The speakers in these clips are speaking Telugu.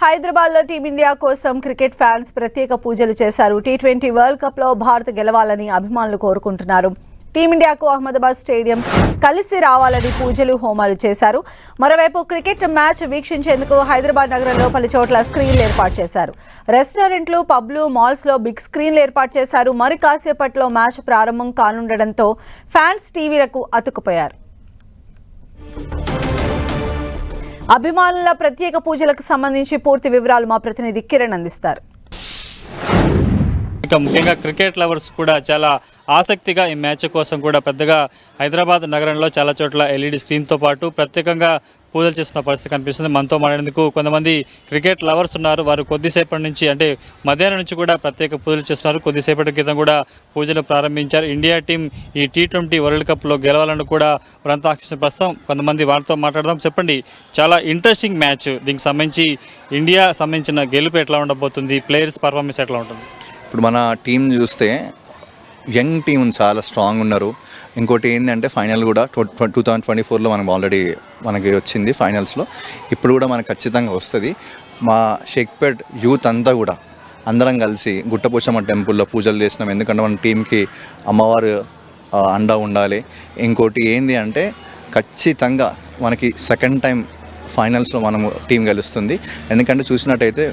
హైదరాబాద్లో టీమిండియా కోసం క్రికెట్ ఫ్యాన్స్ ప్రత్యేక పూజలు చేశారు. టీ20 వరల్డ్ కప్లో భారత్ గెలవాలని అభిమానులు కోరుకుంటున్నారు. టీమిండియాకు అహ్మదాబాద్ స్టేడియం కలిసి రావాలని పూజలు హోమాలు చేశారు. మరోవైపు క్రికెట్ మ్యాచ్ వీక్షించేందుకు హైదరాబాద్ నగరంలో పలు చోట్ల స్క్రీన్లు ఏర్పాటు చేశారు. రెస్టారెంట్లు, పబ్లు, మాల్స్లో బిగ్ స్క్రీన్లు ఏర్పాటు చేశారు. మరి కాసేపట్లో మ్యాచ్ ప్రారంభం కానుండడంతో ఫ్యాన్స్ టీవీలకు అతుక్కుపోయారు. అభిమానుల ప్రత్యేక పూజలకు సంబంధించి పూర్తి వివరాలు మా ప్రతినిధి కిరణ్ అందిస్తారు. ముఖ్యంగా క్రికెట్ లవర్స్ కూడా చాలా ఆసక్తిగా ఈ మ్యాచ్ కోసం కూడా పెద్దగా హైదరాబాద్ నగరంలో చాలా చోట్ల ఎల్ఈడి స్క్రీన్తో పాటు ప్రత్యేకంగా పూజలు చేస్తున్న పరిస్థితి కనిపిస్తుంది. మనతో మాట్లాడేందుకు కొంతమంది క్రికెట్ లవర్స్ ఉన్నారు. వారు కొద్దిసేపటి నుంచి అంటే మధ్యాహ్నం నుంచి కూడా ప్రత్యేక పూజలు చేస్తున్నారు. కొద్దిసేపటి క్రితం కూడా పూజలు ప్రారంభించారు. ఇండియా టీం ఈ టీ20 వరల్డ్ కప్లో గెలవాలని కూడా వారంతా ఆశిస్తున్న ప్రస్తుతం కొంతమంది వారితో మాట్లాడదాం. చెప్పండి, చాలా ఇంట్రెస్టింగ్ మ్యాచ్. దీనికి సంబంధించి ఇండియా సంబంధించిన గెలుపు ఎట్లా ఉండబోతుంది, ప్లేయర్స్ పర్ఫార్మెన్స్ ఎట్లా ఉంటుంది? ఇప్పుడు మన టీం చూస్తే యంగ్ టీం చాలా స్ట్రాంగ్ ఉన్నారు. ఇంకోటి ఏంటంటే ఫైనల్ కూడా 2024లో మనకి వచ్చింది ఫైనల్స్లో. ఇప్పుడు కూడా మనకు ఖచ్చితంగా వస్తుంది. మా షేక్పేట్ యూత్ అంతా కూడా అందరం కలిసి గుట్టపోచమ్మ టెంపుల్లో పూజలు చేసినాం. ఎందుకంటే మన టీంకి అమ్మవారు అండా ఉండాలి. ఇంకోటి ఏంది అంటే ఖచ్చితంగా మనకి సెకండ్ టైం ఫైనల్స్లో మనము టీం గెలుస్తుంది. ఎందుకంటే చూసినట్టయితే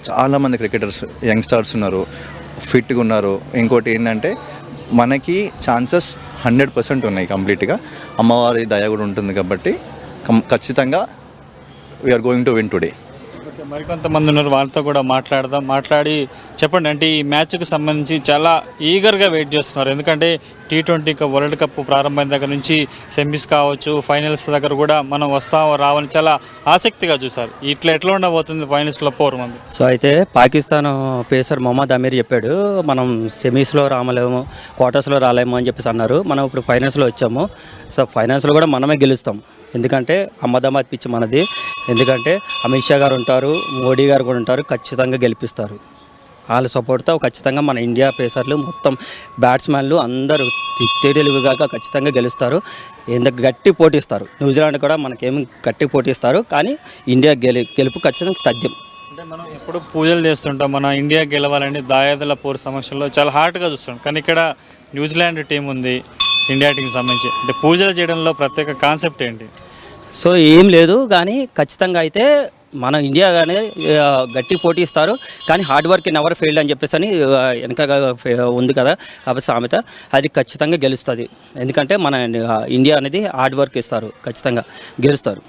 చాలామంది క్రికెటర్స్ యంగ్స్టర్స్ ఉన్నారు, ఫిట్గా ఉన్నారు. ఇంకోటి ఏంటంటే మనకి ఛాన్సెస్ 100% ఉన్నాయి. కంప్లీట్గా అమ్మవారి దయ కూడా ఉంటుంది కాబట్టి ఖచ్చితంగా we're going to win today. మరికొంతమంది ఉన్నారు, వాళ్ళతో కూడా మాట్లాడి చెప్పండి. అంటే ఈ మ్యాచ్కి సంబంధించి చాలా ఈగర్గా వెయిట్ చేస్తున్నారు. ఎందుకంటే టీ20 వరల్డ్ కప్ ప్రారంభమైన దగ్గర నుంచి సెమీస్ కావచ్చు, ఫైనల్స్ దగ్గర కూడా మనం రావని చాలా ఆసక్తిగా చూసారు. ఎట్లా ఉండబోతుంది ఫైనల్స్లో 4 మంది? సో అయితే పాకిస్తాన్ పేసర్ మొహమ్మద్ అమీర్ చెప్పాడు, మనం సెమీస్లో రాలేము, క్వార్టర్స్లో రాలేము అని చెప్పేసి అన్నారు. మనం ఇప్పుడు ఫైనల్స్లో వచ్చాము. సో ఫైనల్స్లో కూడా మనమే గెలుస్తాం. ఎందుకంటే అహ్మదాబాద్ పిచ్ మనది. ఎందుకంటే అమిత్ షా గారు ఉంటారు, మోడీ గారు కూడా ఉంటారు, ఖచ్చితంగా గెలిపిస్తారు. వాళ్ళ సపోర్ట్తో ఖచ్చితంగా మన ఇండియా పేసర్లు మొత్తం బ్యాట్స్మెన్లు అందరూ తెలివిగా ఖచ్చితంగా గెలుస్తారు. ఎందుకు గట్టి పోటీస్తారు. న్యూజిలాండ్ కూడా మనకేమి గట్టి పోటీస్తారు. కానీ ఇండియా గెలుపు ఖచ్చితంగా తథ్యం. అంటే మనం ఎప్పుడు పూజలు చేస్తుంటాం, మన ఇండియా గెలవాలని దాయాదుల పోరు సమక్షంలో చాలా హార్ట్గా చూస్తాం. కానీ ఇక్కడ న్యూజిలాండ్ టీం ఉంది ఇండియా టీంకి సంబంధించి. అంటే పూజలు చేయడంలో ప్రత్యేక కాన్సెప్ట్ ఏంటి? సో ఏం లేదు, కానీ ఖచ్చితంగా అయితే మన ఇండియా కానీ గట్టి పోటీ ఇస్తారు. కానీ హార్డ్ వర్క్ నెవర్ ఫెయిల్డ్ అని చెప్పేసి అని వెనక ఉంది కదా, కాబట్టి సామెత అది ఖచ్చితంగా గెలుస్తుంది. ఎందుకంటే మన ఇండియా అనేది హార్డ్ వర్క్ ఇస్తారు, ఖచ్చితంగా గెలుస్తారు.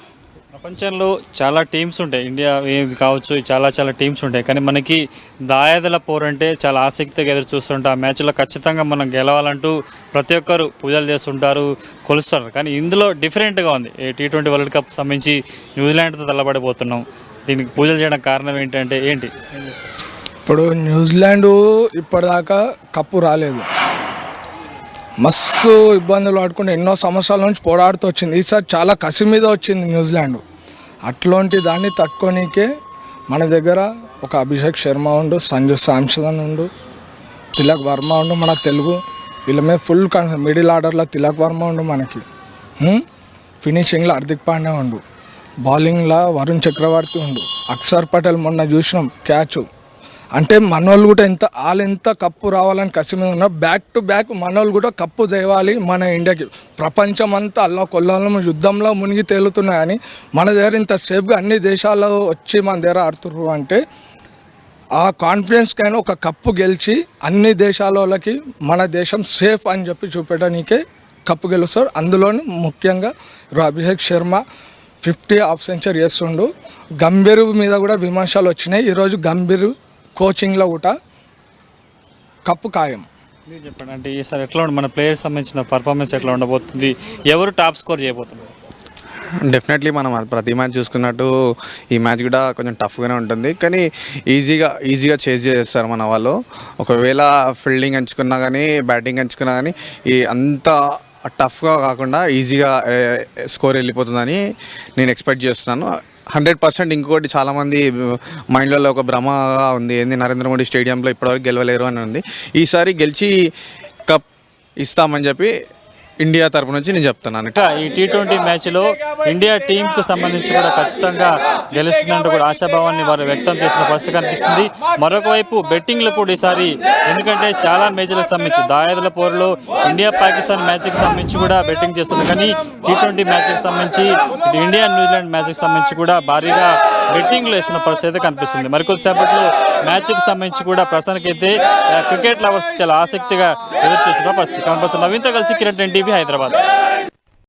ప్రపంచంలో చాలా టీమ్స్ ఉంటాయి, ఇండియా ఏది కావచ్చు, చాలా టీమ్స్ ఉంటాయి. కానీ మనకి దాయాదుల పోరు అంటే చాలా ఆసక్తిగా ఎదురు చూస్తుంటాం. ఆ మ్యాచ్లో ఖచ్చితంగా మనం గెలవాలంటూ ప్రతి ఒక్కరు పూజలు చేస్తుంటారు, కొలుస్తారు. కానీ ఇందులో డిఫరెంట్గా ఉంది. టీ20 వరల్డ్ కప్ సంబంధించి న్యూజిలాండ్తో తల్లబడిపోతున్నాం. దీనికి పూజలు చేయడం కారణం ఏంటంటే ఏంటి? ఇప్పుడు న్యూజిలాండ్ ఇప్పటిదాకా కప్పు రాలేదు. మస్తు ఇబ్బందులు పడుకుంటే ఎన్నో సంవత్సరాల నుంచి పోరాడుతూ వచ్చింది. ఈసారి చాలా కసి మీద వచ్చింది న్యూజిలాండ్. అట్లాంటి దాన్ని తట్టుకోనికే మన దగ్గర ఒక అభిషేక్ శర్మ ఉండు, సంజు శాంసన్ ఉండు, తిలక్ వర్మ ఉండు. మన తెలుగు వీళ్ళ మీద ఫుల్ మిడిల్ ఆర్డర్లో తిలక్ వర్మ ఉండు, మనకి ఫినిషింగ్లో హార్దిక్ పాండ్యా ఉండు, బౌలింగ్లో వరుణ్ చక్రవర్తి ఉండు, అక్షర్ పటేల్ మొన్న చూసినాం క్యాచ్. అంటే మనోళ్ళు కూడా ఎంత కప్పు రావాలని కసి మీద ఉన్నారు. బ్యాక్ టు బ్యాక్ మనోళ్ళు కూడా కప్పు తేవాలి మన ఇండియాకి. ప్రపంచం అంతా అల్లా కొల్లాలను యుద్ధంలో మునిగి తేలుతున్నాయి. కానీ మన దగ్గర ఇంత సేఫ్గా అన్ని దేశాల్లో వచ్చి మన దగ్గర ఆడుతున్నారు అంటే ఆ కాన్ఫిడెన్స్కైనా ఒక కప్పు గెలిచి అన్ని దేశాల వాళ్ళకి మన దేశం సేఫ్ అని చెప్పి చూపెట్టడానికే కప్పు గెలుస్తారు. అందులోని ముఖ్యంగా అభిషేక్ శర్మ 50 హాఫ్ సెంచరీ చేస్తుండు. గంభీర్ మీద కూడా విమర్శలు వచ్చినాయి. ఈరోజు గంభీర్ కోచింగ్లో కూడా కప్పు ఖాయం. మీరు చెప్పండి, అంటే ఈసారి ఎట్లా ఉండి మన ప్లేయర్స్ సంబంధించిన పర్ఫార్మెన్స్ ఎట్లా ఉండబోతుంది? ఎవరు టాప్ స్కోర్ చేయబోతున్నారు? డెఫినెట్లీ మనం ప్రతి మ్యాచ్ చూసుకున్నట్టు ఈ మ్యాచ్ కూడా కొంచెం టఫ్గానే ఉంటుంది. కానీ ఈజీగా చేజ్ చేస్తారు మన వాళ్ళు. ఒకవేళ ఫీల్డింగ్ ఎంచుకున్నా కానీ బ్యాటింగ్ ఎంచుకున్నా కానీ ఈ అంత టఫ్గా కాకుండా ఈజీగా స్కోర్ వెళ్ళిపోతుందని నేను ఎక్స్పెక్ట్ చేస్తున్నాను. 100%. ఇంకొకటి చాలామంది మైండ్లలో ఒక భ్రమగా ఉంది, ఏంది నరేంద్ర మోడీ స్టేడియంలో ఇప్పటివరకు గెలవలేరు అని ఉంది. ఈసారి గెలిచి కప్ ఇస్తామని చెప్పి ఇండియా తరపు నుంచి నేను చెప్తున్నాను. ఇంకా ఈ T20 మ్యాచ్లో ఇండియా టీంకు సంబంధించి కూడా ఖచ్చితంగా గెలుస్తుందంటూ కూడా ఆశాభావాన్ని వారు వ్యక్తం చేసిన పరిస్థితి కనిపిస్తుంది. మరొక వైపు బెట్టింగ్లు కూడా ఈసారి, ఎందుకంటే చాలా మేజర్లకు సంబంధించి దాయాదుల పోరులో ఇండియా పాకిస్తాన్ మ్యాచ్కి సంబంధించి కూడా బెట్టింగ్ చేస్తుంది. కానీ T20 మ్యాచ్కి సంబంధించి ఇండియా న్యూజిలాండ్ మ్యాచ్కి సంబంధించి కూడా భారీగా బెట్టింగ్లు వేసిన పరిస్థితి కనిపిస్తుంది. మరికొద్దిసేపట్లో మ్యాచ్కి సంబంధించి కూడా ప్రస్తుతానికైతే క్రికెట్ లవర్స్ చాలా ఆసక్తిగా ఎదురు చూస్తున్న పరిస్థితి కనిపిస్తుంది. నవీన్తో కలిసి కిరణ్ టీవీ హైదరాబాద్.